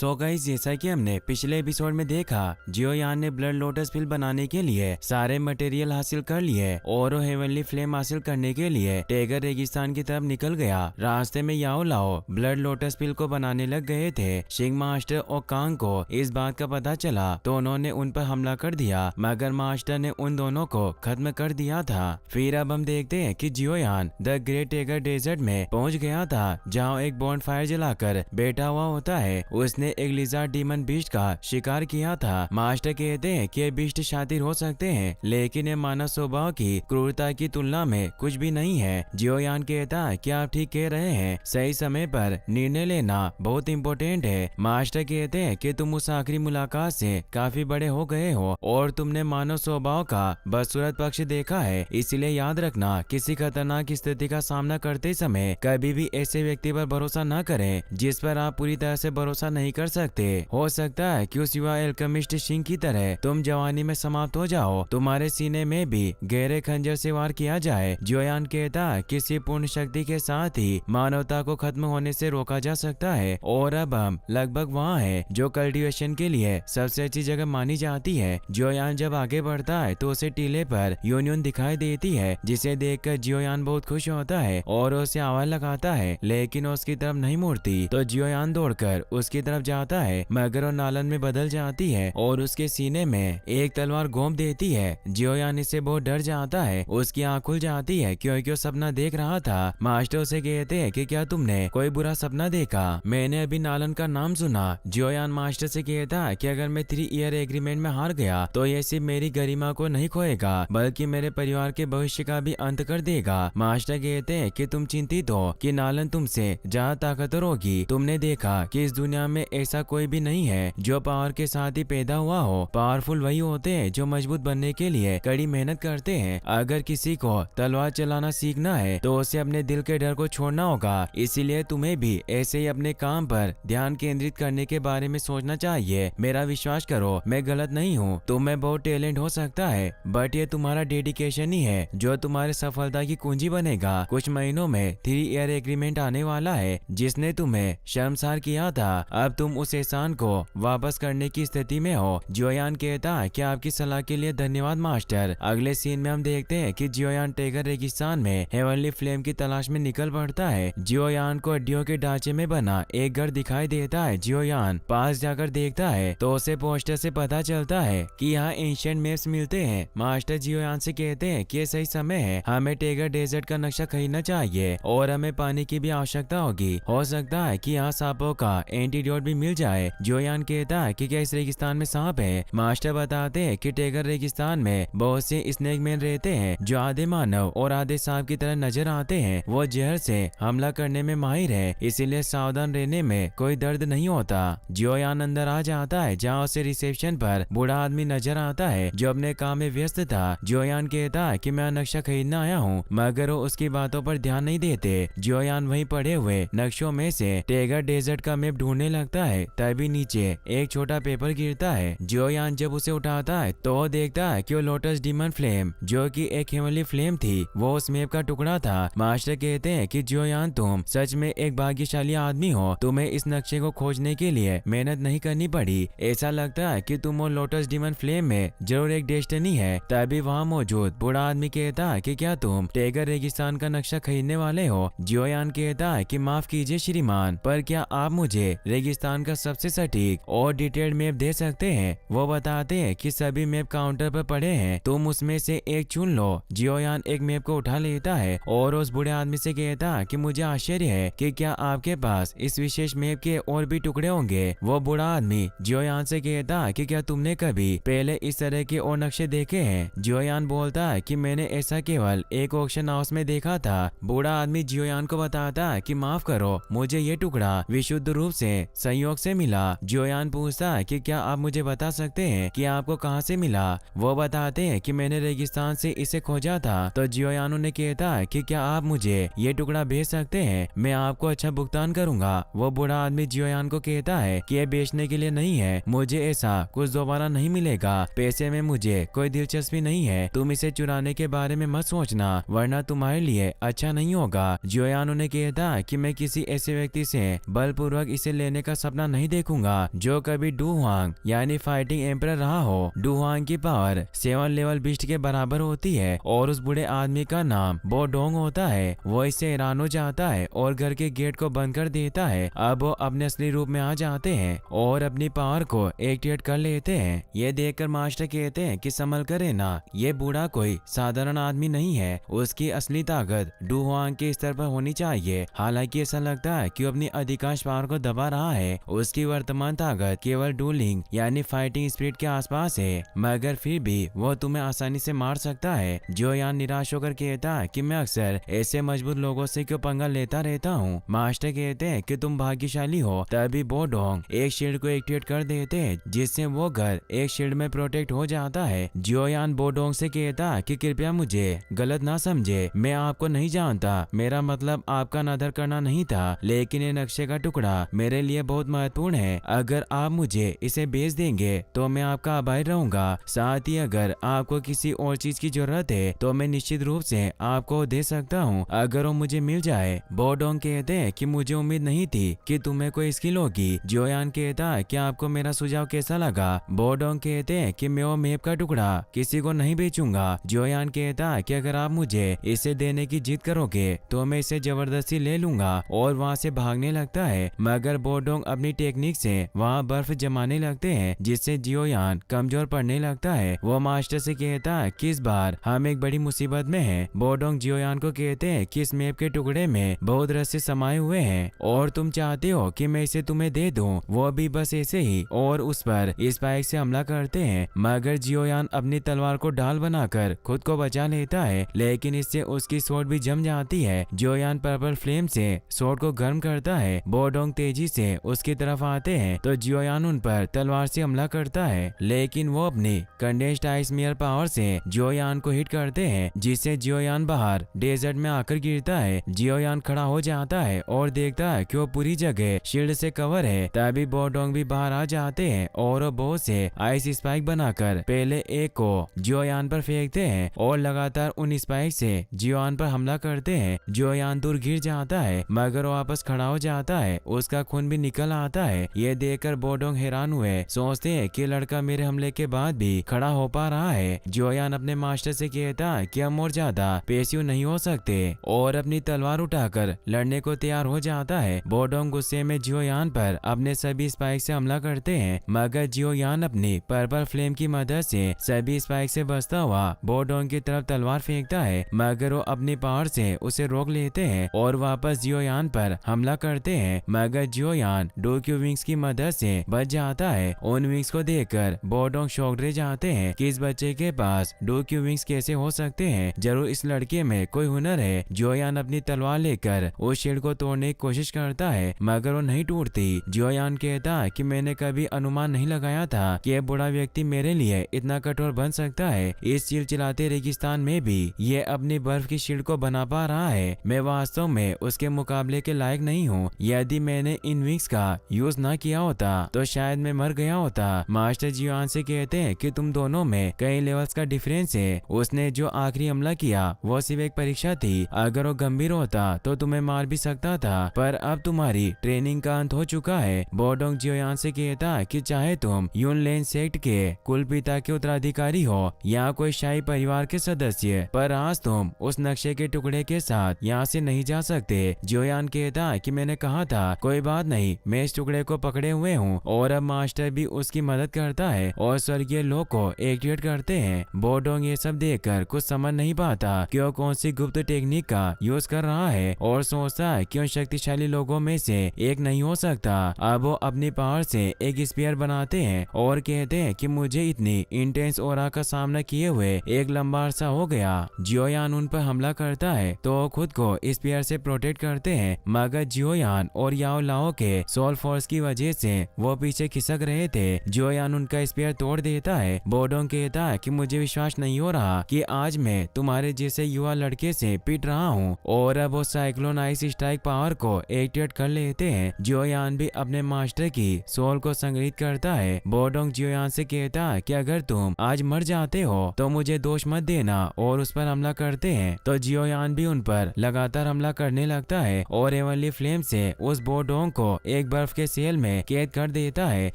So guys, जैसा कि हमने पिछले एपिसोड में देखा, जियोयान ने ब्लड लोटस पिल बनाने के लिए सारे मटेरियल हासिल कर लिए और वो हेवनली फ्लेम हासिल करने के लिए टेगर रेगिस्तान की तरफ निकल गया। रास्ते में याओ लाओ ब्लड लोटस पिल को बनाने लग गए थे। शिंग मास्टर और कांग को इस बात का पता चला तो उन्होंने उन पर हमला कर दिया, मगर मास्टर ने उन दोनों को खत्म कर दिया था। फिर अब हम देखते हैं कि जियोयान द ग्रेट टेगर डेजर्ट में पहुंच गया था, जहाँ एक बॉन्ड फायर जलाकर बैठा हुआ होता है। उसने एक लिजार्ड डीमन बीस्ट का शिकार किया था। मास्टर कहते हैं कि ये बीस्ट शातिर हो सकते हैं, लेकिन ये मानव स्वभाव की क्रूरता की तुलना में कुछ भी नहीं है। जियोयान कहता है कि आप ठीक कह रहे हैं, सही समय पर निर्णय लेना बहुत इम्पोर्टेंट है। मास्टर कहते हैं कि तुम उस आखिरी मुलाकात से काफी बड़े हो गए हो और तुमने मानव स्वभाव का बदसूरत पक्ष देखा है, इसलिए याद रखना, किसी खतरनाक स्थिति का सामना करते समय कभी भी ऐसे व्यक्ति पर भरोसा न करें जिस पर आप पूरी तरह से भरोसा नहीं कर सकते। हो सकता है कि उस युवा एल्केमिस्ट शिंग की तरह तुम जवानी में समाप्त हो जाओ, तुम्हारे सीने में भी गहरे खंजर से वार किया जाए। जियोयान कहता है किसी पूर्ण शक्ति के साथ ही मानवता को खत्म होने से रोका जा सकता है, और अब हम लगभग वहाँ है जो कल्टीवेशन के लिए सबसे अच्छी जगह मानी जाती है। जियोयान जब आगे बढ़ता है तो उसे टीले पर यूनियन दिखाई देती है, जिसे देखकर जियोयान बहुत खुश होता है और उसे आवाज लगाता है, लेकिन उसकी तरफ नहीं मुड़ती। तो जियोयान दौड़कर उसकी तरफ जाता है, मगर वो नालन में बदल जाती है और उसके सीने में एक तलवार घोंप देती है। जियोयान इससे बहुत डर जाता है, उसकी आंख खुल जाती है क्योंकि वो सपना देख रहा था। मास्टर उसे कहते हैं कि क्या तुमने कोई बुरा सपना देखा? मैंने अभी नालन का नाम सुना। जियोयान मास्टर से कहता है कि अगर मैं 3 ईयर एग्रीमेंट में हार गया तो ये सिर्फ मेरी गरिमा को नहीं खोएगा, बल्कि मेरे परिवार के भविष्य का भी अंत कर देगा। मास्टर कहते हैं कि तुम चिंतित हो कि नालन तुमसे ज्यादा ताकतवर होगी। तुमने देखा कि इस दुनिया में ऐसा कोई भी नहीं है जो पावर के साथ ही पैदा हुआ हो। पावरफुल वही होते हैं जो मजबूत बनने के लिए कड़ी मेहनत करते हैं। अगर किसी को तलवार चलाना सीखना है तो उसे अपने दिल के डर को छोड़ना होगा, इसीलिए तुम्हें भी ऐसे ही अपने काम पर ध्यान केंद्रित करने के बारे में सोचना चाहिए। मेरा विश्वास करो, मैं गलत नहीं हूँ। तुम में बहुत टैलेंट हो सकता है, बट ये तुम्हारा डेडिकेशन ही है जो तुम्हारी सफलता की कुंजी बनेगा। कुछ महीनों में 3 ईयर एग्रीमेंट आने वाला है जिसने तुम्हें शर्मसार किया था। अब तुम उस एहसान को वापस करने की स्थिति में हो। जियोयान कहता है कि आपकी सलाह के लिए धन्यवाद मास्टर। अगले सीन में हम देखते हैं कि जियोयान टेगर रेगिस्तान में हेवनली फ्लेम की तलाश में निकल पड़ता है। जियोयान को हड्डियों के ढांचे में बना एक घर दिखाई देता है। जियोयान पास जाकर देखता है तो उसे पोस्टर से पता चलता है कि यहाँ एंशिएंट मैप्स मिलते हैं। मास्टर जियोयान से कहते हैं कि सही समय है, हमें टेगर डेजर्ट का नक्शा खरीदना चाहिए और हमें पानी की भी आवश्यकता होगी। हो सकता है कि यहाँ सांपों का एंटीडोट भी मिल जाए। जियोयान कहता है कि क्या इस रेगिस्तान में सांप है? मास्टर बताते हैं कि टेगर रेगिस्तान में बहुत से स्नेक मैन रहते हैं जो आधे मानव और आधे सांप की तरह नजर आते हैं। वो जहर से हमला करने में माहिर है, इसीलिए सावधान रहने में कोई दर्द नहीं होता। जियोयान अंदर आ जाता है जहाँ उसे रिसेप्शन पर बूढ़ा आदमी नजर आता है जो अपने काम में व्यस्त था। जियोयान कहता है कि मैं नक्शा खरीदना आया हूँ, मगर वो उसकी बातों पर ध्यान नहीं देते। जियोयान वहीं पड़े हुए नक्शों में से टेगर डेजर्ट का मैप ढूंढने लगता है, तभी नीचे एक छोटा पेपर गिरता है। जियोयान जब उसे उठाता है तो वो देखता है कि वो लोटस डीमन फ्लेम, जो कि एक हेवनली फ्लेम थी, वो उस मैप का टुकड़ा था। मास्टर कहते हैं कि जियोयान तुम सच में एक भाग्यशाली आदमी हो, तुम्हें इस नक्शे को खोजने के लिए मेहनत नहीं करनी पड़ी। ऐसा लगता है कि तुम और लोटस डीमन फ्लेम में जरूर एक डेस्टिनी है। तभी वहाँ मौजूद बूढ़ा आदमी कहता है कि क्या तुम टेगर रेगिस्तान का नक्शा खरीदने वाले हो? जियोयान कहता है कि माफ कीजिए श्रीमान, पर क्या आप मुझे रेगिस्तान का सबसे सटीक और डिटेल्ड मैप दे सकते हैं? वो बताते हैं कि सभी मैप काउंटर पर पड़े हैं, तुम उसमें से एक चुन लो। जियोयान एक मैप को उठा लेता है और उस बूढ़े आदमी से कहता है कि मुझे आश्चर्य है कि क्या आपके पास इस विशेष मैप के और भी टुकड़े होंगे। वो बूढ़ा आदमी जियोयान से कहता है कि क्या तुमने कभी पहले इस तरह के और नक्शे देखे हैं? जियोयान बोलता है कि मैंने ऐसा केवल एक ऑक्शन हाउस में देखा था। बूढ़ा आदमी जियोयान को बताता है कि माफ करो, मुझे ये टुकड़ा विशुद्ध रूप से संयोग से मिला। जियोयान पूछता है कि क्या आप मुझे बता सकते हैं कि आपको कहां से मिला? वो बताते हैं कि मैंने रेगिस्तान से इसे खोजा था। तो जियोयान उन्हें कहता है कि क्या आप मुझे ये टुकड़ा भेज सकते हैं, मैं आपको अच्छा भुगतान करूंगा। वो बूढ़ा आदमी जियोयान को कहता है कि ये बेचने के लिए नहीं है, मुझे ऐसा कुछ दोबारा नहीं मिलेगा। पैसे में मुझे कोई दिलचस्पी नहीं है, तुम इसे चुराने के बारे में मत सोचना, वरना तुम्हारे लिए अच्छा नहीं होगा। जियोयान उन्हें कहता है कि मैं किसी ऐसे व्यक्ति से बलपूर्वक इसे लेने का सपना नहीं देखूंगा जो कभी डू हुआंग यानी फाइटिंग एम्परर रहा हो। डू हुआंग की पावर 7 लेवल बीस्ट के बराबर होती है और उस बूढ़े आदमी का नाम बो डोंग होता है। वो इससे हैरान हो जाता है और घर के गेट को बंद कर देता है। अब वो अपने असली रूप में आ जाते हैं और अपनी पावर को एक्टिवेट कर लेते हैं। ये देखकर मास्टर कहते हैं कि संभल कर रहना, ये बूढ़ा कोई साधारण आदमी नहीं है, उसकी असली ताकत डू हुआंग के स्तर पर होनी चाहिए। हालांकि ऐसा लगता है कि वो अपनी अधिकांश पावर को दबा रहा है, उसकी वर्तमान ताकत केवल डूलिंग यानी फाइटिंग स्पिरिट के आसपास है, मगर फिर भी वो तुम्हें आसानी से मार सकता है। जो यान निराश होकर कहता है कि मैं अक्सर ऐसे मजबूत लोगों से क्यों पंगा लेता रहता हूँ। मास्टर कहते हैं कि तुम भाग्यशाली हो। तभी बो डोंग एक शील्ड को एक्टिवेट कर देते हैं जिससे वो घर एक शील्ड में प्रोटेक्ट हो जाता है। जियो यान बो डोंग से कहता है कि कृपया मुझे गलत ना समझे, मैं आपको नहीं जानता, मेरा मतलब आपका अनादर करना नहीं था, लेकिन ये नक्शे का टुकड़ा मेरे लिए बहुत महत्वपूर्ण है। अगर आप मुझे इसे बेच देंगे तो मैं आपका आभारी रहूंगा। साथ ही अगर आपको किसी और चीज की जरूरत है तो मैं निश्चित रूप से आपको दे सकता हूँ अगर वो मुझे मिल जाए। बो डोंग कहते हैं कि मुझे उम्मीद नहीं थी कि तुम्हें कोई स्किल होगी। जोयान कहता है कि आपको मेरा सुझाव कैसा लगा। बो डोंग कहते हैं कि मैं वो मैप का टुकड़ा किसी को नहीं बेचूंगा। जोयान कहता है कि अगर आप मुझे इसे देने की जिद करोगे तो मैं इसे जबरदस्ती ले लूंगा और वहाँ से भागने लगता है, मगर बो डोंग अपनी टेक्निक से वहाँ बर्फ जमाने लगते हैं जिससे जियोयान कमजोर पड़ने लगता है। वो मास्टर से कहता है कि इस बार हम एक बड़ी मुसीबत में हैं। बो डोंग जियोयान को कहते हैं कि इस मैप के टुकड़े में बहुत रहस्य समाये हुए हैं और तुम चाहते हो कि मैं इसे तुम्हें दे दूं, वो भी बस ऐसे ही, और उस पर स्पाइक से हमला करते हैं, मगर जियोयान अपनी तलवार को ढाल बनाकर खुद को बचा लेता है, लेकिन इससे उसकी स्वॉर्ड भी जम जाती है। जियोयान पर्पल फ्लेम से स्वॉर्ड को गर्म करता है। बो डोंग तेजी से उसकी तरफ आते हैं तो जियोयान उन पर तलवार से हमला करता है, लेकिन वो अपनी कंडेंस्ड आइस मियर पावर से जियोयान को हिट करते हैं जिससे जियोयान बाहर डेजर्ट में आकर गिरता है। जियोयान खड़ा हो जाता है और देखता है कि वो पूरी जगह शील्ड से कवर है। तभी बो डोंग भी बाहर आ जाते हैं और वो बो से आइस स्पाइक बनाकर पहले एक को जियोयान पर फेंकते हैं और लगातार उन स्पाइक से जियोयान पर हमला करते हैं। जियोयान दूर गिर जाता है मगर वो वापस खड़ा हो जाता है, उसका खून भी निकल आता है। ये देखकर बो डोंग हैरान हुए, सोचते हैं कि लड़का मेरे हमले के बाद भी खड़ा हो पा रहा है। जियोयान अपने मास्टर से कहता है कि हम और ज्यादा पेशिव नहीं हो सकते और अपनी तलवार उठाकर लड़ने को तैयार हो जाता है। बो डोंग गुस्से में जियोयान पर अपने सभी स्पाइक से हमला करते हैं, मगर जियोयान अपनी पर्पल फ्लेम की मदद से सभी स्पाइक से बचता हुआ बो डोंग की तरफ तलवार फेंकता है, मगर वो अपनी पावर से उसे रोक लेते हैं और वापस जियोयान पर हमला करते हैं, मगर जियोयान डोक्यू विंग्स की मदद से बच जाता है। उन विंग्स को देखकर बो डोंग शॉक्ड रह जाते हैं कि इस बच्चे के पास डोक्यू विंग्स कैसे हो सकते हैं, जरूर इस लड़के में कोई हुनर है। जियोयान अपनी तलवार लेकर उस शील्ड को तोड़ने की कोशिश करता है मगर वो नहीं टूटती। जियोयान कहता है कि मैंने कभी अनुमान नहीं लगाया था कि यह बूढ़ा व्यक्ति मेरे लिए इतना कठोर बन सकता है। इस चिलचिलाते रेगिस्तान में भी ये अपनी बर्फ की शील्ड को बना पा रहा है। मैं वास्तव में उसके मुकाबले के लायक नहीं हूँ। यदि मैंने इन विंग्स का यूज ना किया होता तो शायद मैं मर गया होता। मास्टर जियोयान से कहते हैं कि तुम दोनों में कई लेवल्स का डिफरेंस है। उसने जो आखिरी हमला किया वो सिर्फ एक परीक्षा थी, अगर वो गंभीर होता तो तुम्हें मार भी सकता था, पर अब तुम्हारी ट्रेनिंग का अंत हो चुका है। बो डोंग जियोयान से कहता कि चाहे तुम यूनलेन सेक्ट के कुल पिता के उत्तराधिकारी हो या कोई शाही परिवार के सदस्य, पर आज तुम उस नक्शे के टुकड़े के साथ यहाँ से नहीं जा सकते। जियोयान कहता कि मैंने कहा था कोई बात नहीं, मैं इस टुकड़े को पकड़े हुए हूँ, और अब मास्टर भी उसकी मदद करता है और स्वर्गीय लोक को एक्टिवेट करते हैं। बो डोंग ये सब देखकर कुछ समझ नहीं पाता कि वो कौन सी गुप्त टेक्निक का यूज कर रहा है और सोचता है कि उन शक्तिशाली लोगों में से एक नहीं हो सकता। अब वो अपनी पावर से एक स्पीयर बनाते हैं और कहते हैं कि मुझे इतनी इंटेंस ऑरा का सामना किए हुए एक लंबा अरसा हो गया। जियोयान उन पर हमला करता है तो खुद को स्पीयर से प्रोटेक्ट करते हैं, मगर जियोयान और याओ लाओ के सोल फोर्स की वजह से वो पीछे खिसक रहे थे। जियोयान उनका स्पीयर तोड़ देता है। बो डोंग कहता है कि मुझे विश्वास नहीं हो रहा कि आज मैं तुम्हारे जैसे युवा लड़के से पिट रहा हूँ, और अब वो साइक्लोन आइस स्ट्राइक पावर को एक्टिवेट कर लेते हैं। जियोयान भी अपने मास्टर की सोल को संग्रहित करता है। बो डोंग जियोयान से कहता है कि अगर तुम आज मर जाते हो तो मुझे दोष मत देना, और उस पर हमला करते हैं तो जियोयान भी उन पर लगातार हमला करने लगता है और हेवनली फ्लेम से उस बो डोंग को एक बर्फ के सेल में कैद कर देता है,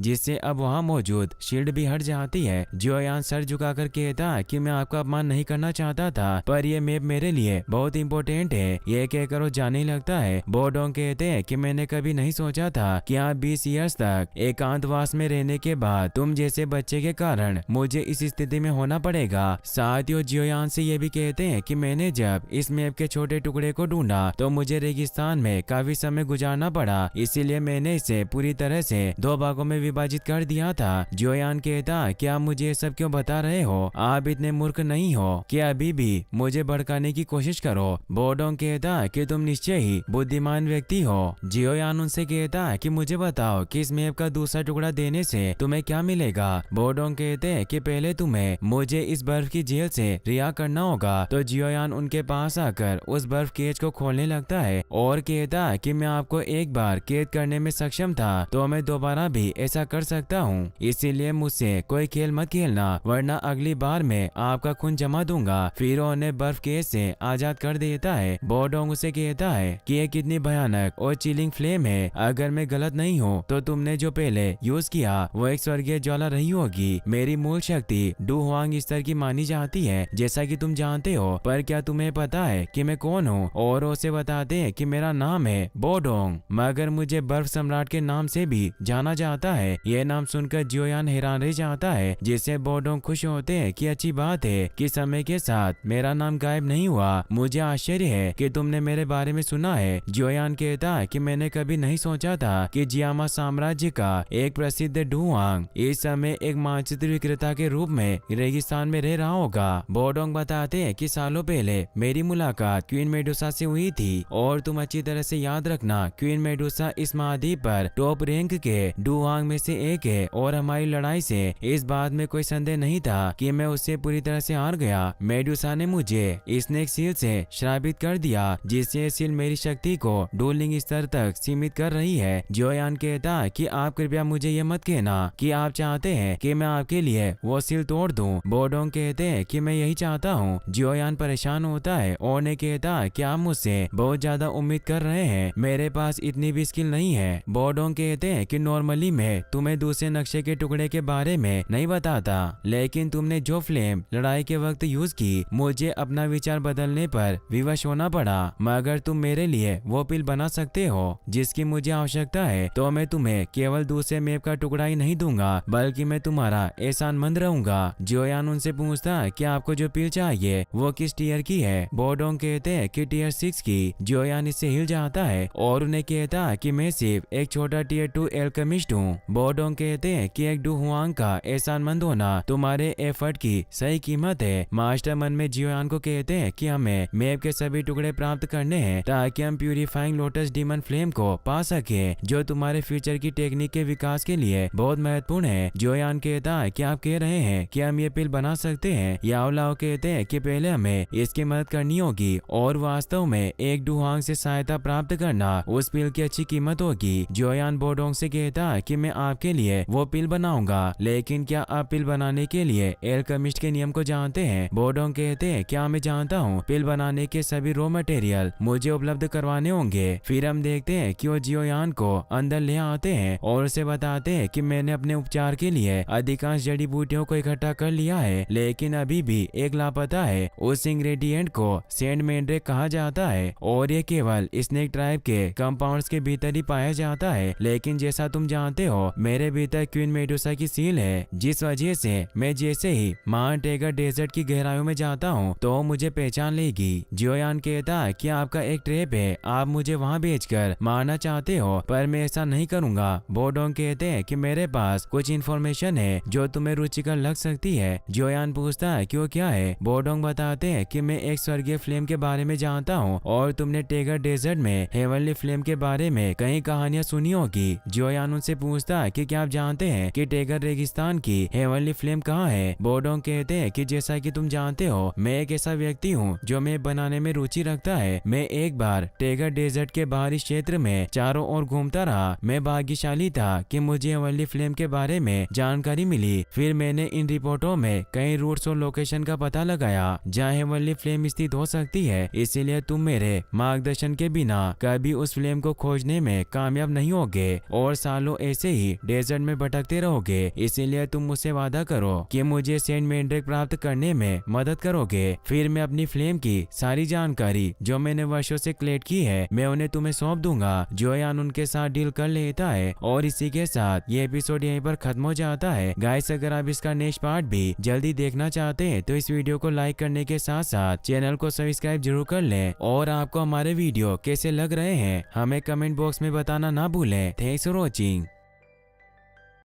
जिससे अब वहाँ मौजूद शील्ड भी हट जाती है। जियोयान सर झुकाकर कहता है कि मैं आपका अपमान नहीं करना चाहता था, पर ये मैप मेरे लिए बहुत इंपॉर्टेंट है। ये कहकर वो जाने लगता है। बोडोंग कहते हैं कि मैंने कभी नहीं सोचा था कि आप 20 ईयर्स तक एकांतवास में रहने के बाद तुम जैसे बच्चे के कारण मुझे इस स्थिति में होना पड़ेगा। साथ ही जियोयान से ये भी कहते हैं कि मैंने जब इस मैप के छोटे टुकड़े को ढूंढा तो मुझे रेगिस्तान में काफी समय गुजारना पड़ा, इसीलिए मैंने इसे पूरी तरह से 2 भागों में विभाजित कर दिया था। जियोयान कहता कि आप मुझे ये सब क्यों बता रहे हो, आप इतने मूर्ख नहीं हो कि अभी भी मुझे भड़काने की कोशिश करो। बोडोंग कहता कि तुम निश्चय ही बुद्धिमान व्यक्ति हो। जियोयान उनसे कहता कि मुझे बताओ कि इस मैप का दूसरा टुकड़ा देने से तुम्हें क्या मिलेगा। बोडोंग कहते हैं कि पहले तुम्हें मुझे इस बर्फ की जेल से रिहा करना होगा। तो जियोयान उनके पास आकर उस बर्फ केज को खोलने लगता है और कहता कि मैं आपको एक बार कैद करने में सक्षम था तो मैं दोबारा भी ऐसा कर सकता हूँ, इसीलिए मुझसे कोई खेल मत खेलना, वरना अगली बार मैं आपका खून जमा दूंगा। फिर उन्हें बर्फ केज से आजाद कर देता है। बोडोंग उसे कहता है कि ये कितनी भयानक और चिलिंग फ्लेम है। अगर मैं गलत नहीं हूँ तो तुमने जो पहले यूज किया वो एक स्वर्गीय ज्वाला रही होगी। मेरी मूल शक्ति डू हुआंग स्तर की मानी जाती है, जैसा कि तुम जानते हो। पर क्या तुम्हें पता है कि मैं कौन हूँ? और उसे बताते हैं कि मेरा नाम है बोडोंग, मगर मुझे बर्फ सम्राट के नाम से भी जाना जाता है। यह नाम सुनकर जियोयान हैरान रह जाता है, जिससे बोडोंग खुश होते हैं कि अच्छी बात है कि समय के साथ मेरा नाम गायब नहीं हुआ। मुझे आश्चर्य है कि तुमने मेरे बारे में सुना है। जियोयान कहता है कि मैंने कभी नहीं सोचा था कि जियामा साम्राज्य का एक प्रसिद्ध डू हुआंग इस समय एक मानचित्र विक्रेता के रूप में रेगिस्तान में रह रहा होगा। बोडोंग बताते हैं कि सालों पहले मेरी मुलाकात क्वीन मेडुसा से हुई थी और तुम अच्छी तरह से याद रखना, क्वीन मेडुसा इस महाद्वीप पर टॉप रैंक के डू हुआंग में से एक है और हमारी लड़ाई से इस बात में कोई संदेह नहीं था कि मैं उससे पूरी तरह से हार गया। मेडुसा ने मुझे स्नेक सील से श्रापित कर दिया, जिससे सील मेरी शक्ति को डूलिंग स्तर तक सीमित कर रही है। जियोयान कहता कि आप कृपया मुझे ये मत कहना कि आप चाहते हैं कि मैं आपके लिए वो सील तोड़ दूं। बोडोंग कहते हैं कि मैं यही चाहता हूँ। जियोयान परेशान होता है और ने कहता कि आप मुझसे बहुत ज्यादा उम्मीद कर रहे हैं, मेरे पास इतनी भी स्किल नहीं है। बोडोंग कहते हैं कि नॉर्मली मैं तुम्हें दूसरे नक्शे के टुकड़े के बारे में नहीं बताता, लेकिन तुमने जो फ्लेम लड़ाई के वक्त यूज की, मुझे अपना विचार बदलने पर विवश होना पड़ा। मगर तुम मेरे लिए वो पिल बना सकते हो जिसकी मुझे आवश्यकता है, तो मैं तुम्हें केवल दूसरे मैप का टुकड़ा ही नहीं दूंगा, बल्कि मैं तुम्हारा एहसानमंद रहूंगा। जियोयान उनसे पूछता है कि आपको जो पिल चाहिए वो किस टीयर की है। बोडोंग कहते हैं कि टीयर 6 की। जियोयान इससे हिल जाता है और उन्हें कहता है कि मैं सिर्फ एक छोटा टीयर 2 एल्केमिस्ट हूँ। बोडोंग कहते हैं कि एक डू हुआंग का एहसानमंद होना तुम्हारे एफर्ट की सही कीमत है। मास्टर मन में जियोयान को कहते हैं कि हमें मैप के सभी टुकड़े प्राप्त करने हैं ताकि हम प्यूरिफाइंग लोटस डीमन फ्लेम को पा सके, जो तुम्हारे फ्यूचर की टेक्निक के विकास के लिए बहुत महत्वपूर्ण है। जियोयान कहता है कि आप कह रहे हैं कि हम ये पिल बना सकते हैं। याओलाओ कहते हैं कि पहले हमें इसकी मदद करनी होगी और वास्तव में एक डू हुआंग से सहायता प्राप्त करना उस पिल की अच्छी कीमत होगी। जियोयान बोडोंग से कहता है कि मैं आपके लिए वो पिल बनाऊंगा, लेकिन क्या आप पिल बनाने के लिए एल्केमिस्ट के नियम को जानते हैं? बोडोंग कहते हैं क्या मैं जानता हूँ, पिल बनाने के सभी रॉ मटेरियल मुझे उपलब्ध करवाने होंगे। फिर हम देखते हैं कि वो जियोयान को अंदर ले आते हैं और उसे बताते हैं कि मैंने अपने उपचार के लिए अधिकांश जड़ी बूटियों को इकट्ठा कर लिया है, लेकिन अभी भी एक लापता है। उस इंग्रेडिएंट को सेंट मैंड्रेक कहा जाता है और ये केवल स्नेक ट्राइब के कंपाउंड्स के भीतर ही पाया जाता है। लेकिन जैसा तुम जानते हो, मेरे भीतर क्वीन मेडुसा की सील है, जिस वजह से मैं जैसे ही माउंट टेगर डेजर्ट की गहराइयों में जाता हूँ तो मुझे पहचान लेगी। जियोयान कहता है कि आपका एक ट्रैप है, आप मुझे वहाँ भेजकर मारना चाहते हो, पर मैं ऐसा नहीं करूँगा। बोडोंग कहते हैं कि मेरे पास कुछ इन्फॉर्मेशन है जो तुम्हें रुचिकर लग सकती है। जियोयान पूछता है कि वो क्या है। बोडोंग बताते हैं कि मैं एक स्वर्गीय फ्लेम के बारे में जानता हूँ और तुमने टेगर डेजर्ट में हेवनली फ्लेम के बारे में कई कहानियां सुनी होगी। जियोयान उनसे पूछता है कि क्या आप जानते हैं कि टेगर रेगिस्तान की हेवनली फ्लेम कहाँ है। बोडोंग कहते हैं कि जैसा कि तुम जानते हो, मैं एक ऐसा व्यक्ति हूँ जो मैं बनाने में रुचि रखता है। मैं एक बार टेगर डेजर्ट के बाहरी क्षेत्र में चारों ओर घूमता रहा। मैं भाग्यशाली था कि मुझे हेवनली फ्लेम के बारे में जानकारी मिली। फिर मैंने इन रिपोर्टों में कई रूट्स और लोकेशन का पता लगाया जहाँ हेवनली फ्लेम स्थित हो सकती है, इसीलिए तुम मेरे मार्गदर्शन के बिना कभी उस फ्लेम को खोजने में कामयाब कामयाब नहीं होगे और सालों ऐसे ही डेजर्ट में भटकते रहोगे। इसीलिए तुम मुझसे वादा करो कि मुझे सेंट मैंड्रिक प्राप्त करने में मदद करोगे। फिर मैं अपनी फ्लेम की सारी जानकारी जो मैंने वर्षों से कलेक्ट की है मैं उन्हें तुम्हें सौंप दूंगा। जोयान उनके साथ डील कर लेता है और इसी के साथ ये एपिसोड यहीं पर खत्म हो जाता है। गाइस, अगर आप इसका नेक्स्ट पार्ट भी जल्दी देखना चाहते हैं तो इस वीडियो को लाइक करने के साथ साथ चैनल को सब्सक्राइब जरूर कर लें। और आपको हमारे वीडियो कैसे लग रहे हैं हमें कमेंट बॉक्स में बताना ना भूलें। Thanks for watching.